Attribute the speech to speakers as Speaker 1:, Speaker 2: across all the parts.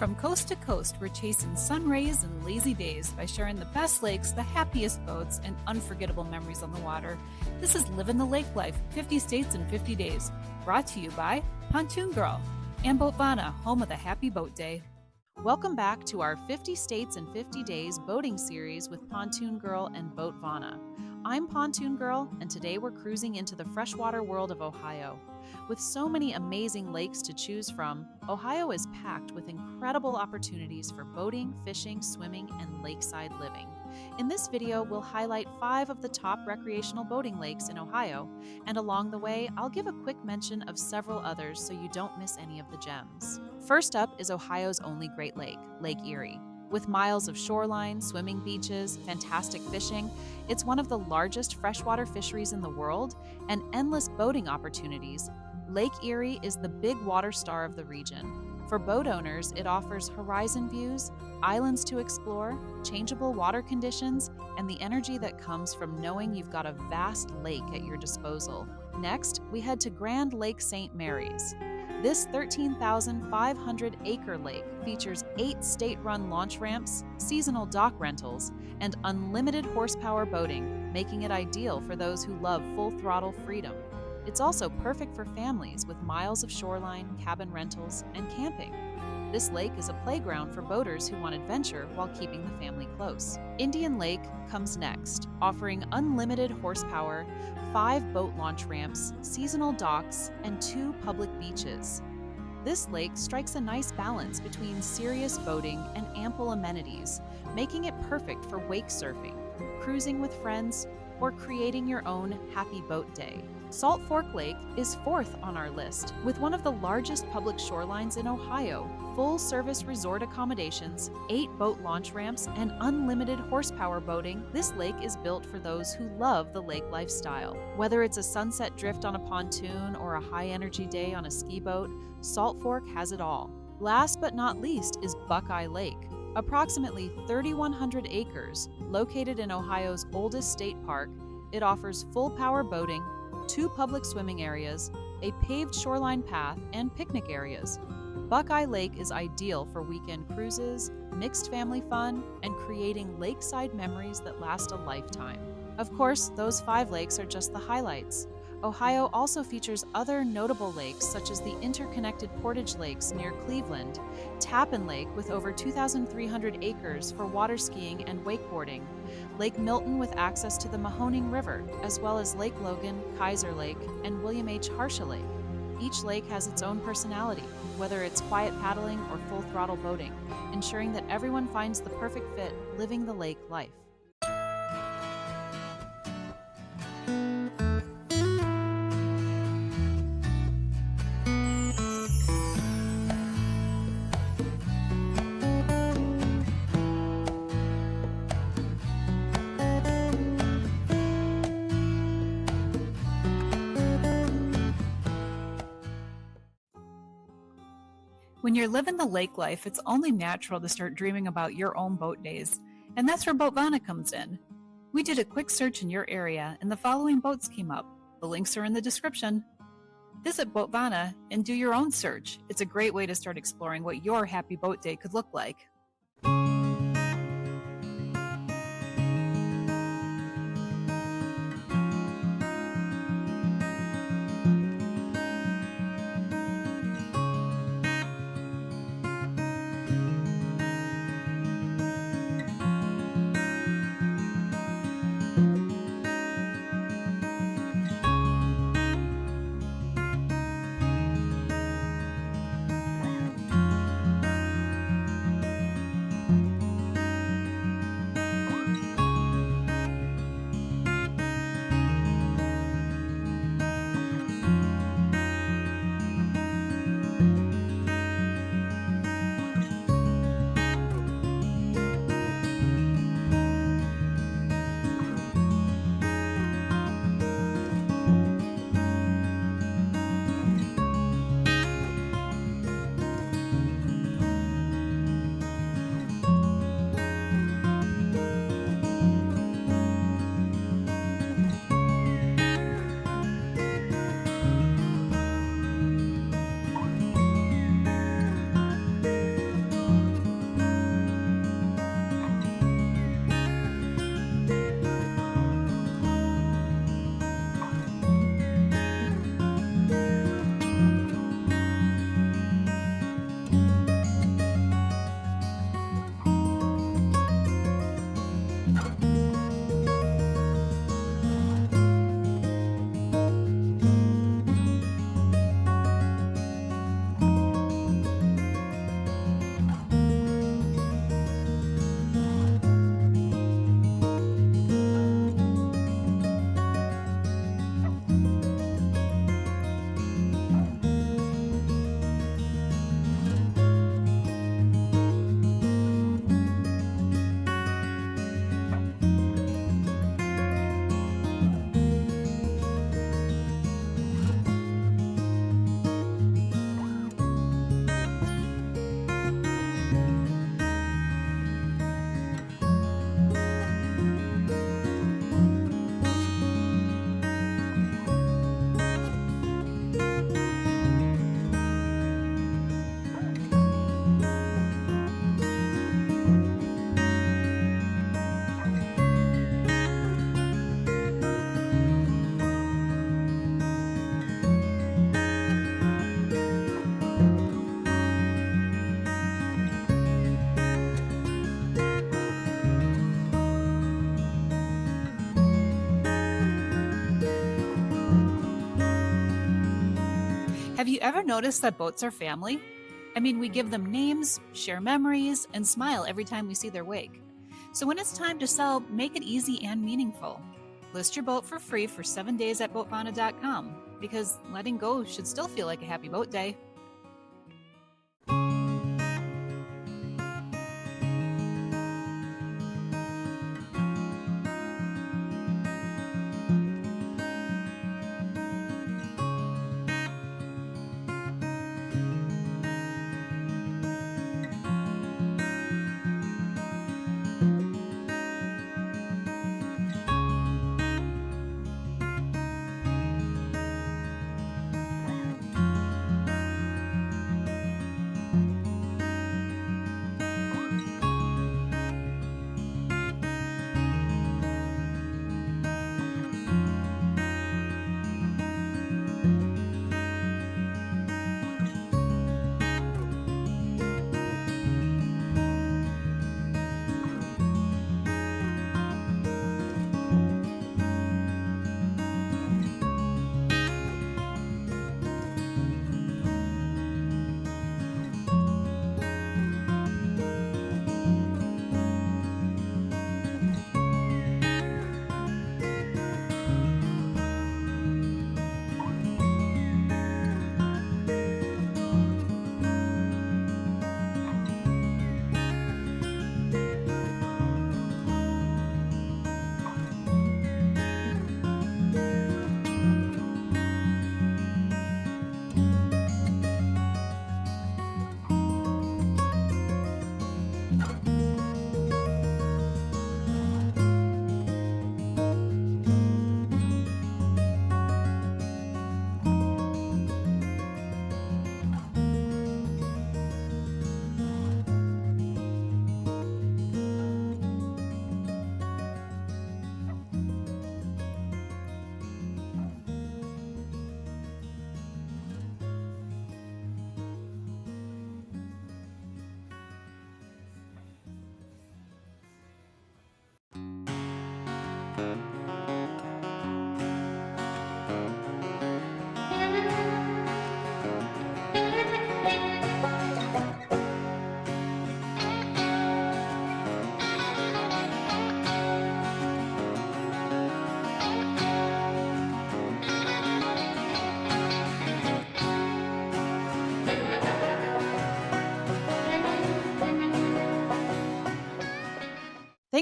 Speaker 1: From coast to coast, we're chasing sun rays and lazy days by sharing the best lakes, the happiest boats, and unforgettable memories on the water. This is Living the Lake Life, 50 states in 50 days. Brought to you by Pontoon Girl and Boatvana, home of the Happy Boat Day. Welcome back to our 50 States in 50 Days boating series with Pontoon Girl and Boatvana. I'm Pontoon Girl, and today we're cruising into the freshwater world of Ohio. With so many amazing lakes to choose from, Ohio is packed with incredible opportunities for boating, fishing, swimming, and lakeside living. In this video, we'll highlight 5 of the top recreational boating lakes in Ohio, and along the way, I'll give a quick mention of several others so you don't miss any of the gems. First up is Ohio's only Great Lake, Lake Erie. With miles of shoreline, swimming beaches, fantastic fishing, it's one of the largest freshwater fisheries in the world, and endless boating opportunities. Lake Erie is the big water star of the region. For boat owners, it offers horizon views, islands to explore, changeable water conditions, and the energy that comes from knowing you've got a vast lake at your disposal. Next, we head to Grand Lake St. Mary's. This 13,500-acre lake features 8 state-run launch ramps, seasonal dock rentals, and unlimited horsepower boating, making it ideal for those who love full-throttle freedom. It's also perfect for families with miles of shoreline, cabin rentals, and camping. This lake is a playground for boaters who want adventure while keeping the family close. Indian Lake comes next, offering unlimited horsepower, 5 boat launch ramps, seasonal docks, and 2 public beaches. This lake strikes a nice balance between serious boating and ample amenities, making it perfect for wake surfing, cruising with friends, or creating your own happy boat day. Salt Fork Lake is 4th on our list. With one of the largest public shorelines in Ohio, full-service resort accommodations, 8 boat launch ramps, and unlimited horsepower boating, this lake is built for those who love the lake lifestyle. Whether it's a sunset drift on a pontoon or a high-energy day on a ski boat, Salt Fork has it all. Last but not least is Buckeye Lake. Approximately 3,100 acres, located in Ohio's oldest state park, it offers full-power boating, 2 public swimming areas, a paved shoreline path, and picnic areas. Buckeye Lake is ideal for weekend cruises, mixed family fun, and creating lakeside memories that last a lifetime. Of course, those 5 lakes are just the highlights. Ohio also features other notable lakes such as the interconnected Portage Lakes near Cleveland, Tappan Lake with over 2,300 acres for water skiing and wakeboarding, Lake Milton with access to the Mahoning River, as well as Lake Logan, Kaiser Lake, and William H. Harsha Lake. Each lake has its own personality, whether it's quiet paddling or full-throttle boating, ensuring that everyone finds the perfect fit living the lake life. When you're living the lake life, it's only natural to start dreaming about your own boat days, and that's where Boatvana comes in. We did a quick search in your area, and the following boats came up. The links are in the description. Visit Boatvana and do your own search. It's a great way to start exploring what your happy boat day could look like.
Speaker 2: Have you ever noticed that boats are family? I mean, we give them names, share memories, and smile every time we see their wake. So when it's time to sell, make it easy and meaningful. List your boat for free for 7 days at boatvana.com because letting go should still feel like a happy boat day.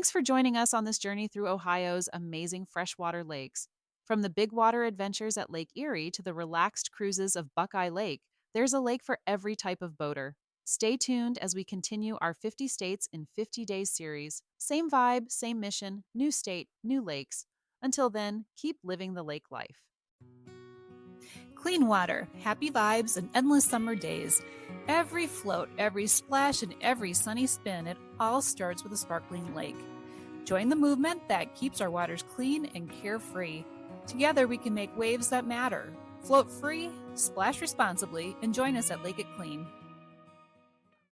Speaker 1: Thanks for joining us on this journey through Ohio's amazing freshwater lakes. From the big water adventures at Lake Erie to the relaxed cruises of Buckeye Lake, there's a lake for every type of boater. Stay tuned as we continue our 50 States in 50 Days series. Same vibe, same mission, new state, new lakes. Until then, keep living the lake life.
Speaker 2: Clean water, happy vibes, and endless summer days. Every float, every splash, and every sunny spin, it all starts with a sparkling lake. Join the movement that keeps our waters clean and carefree. Together, we can make waves that matter. Float free, splash responsibly, and join us at Lake It Clean.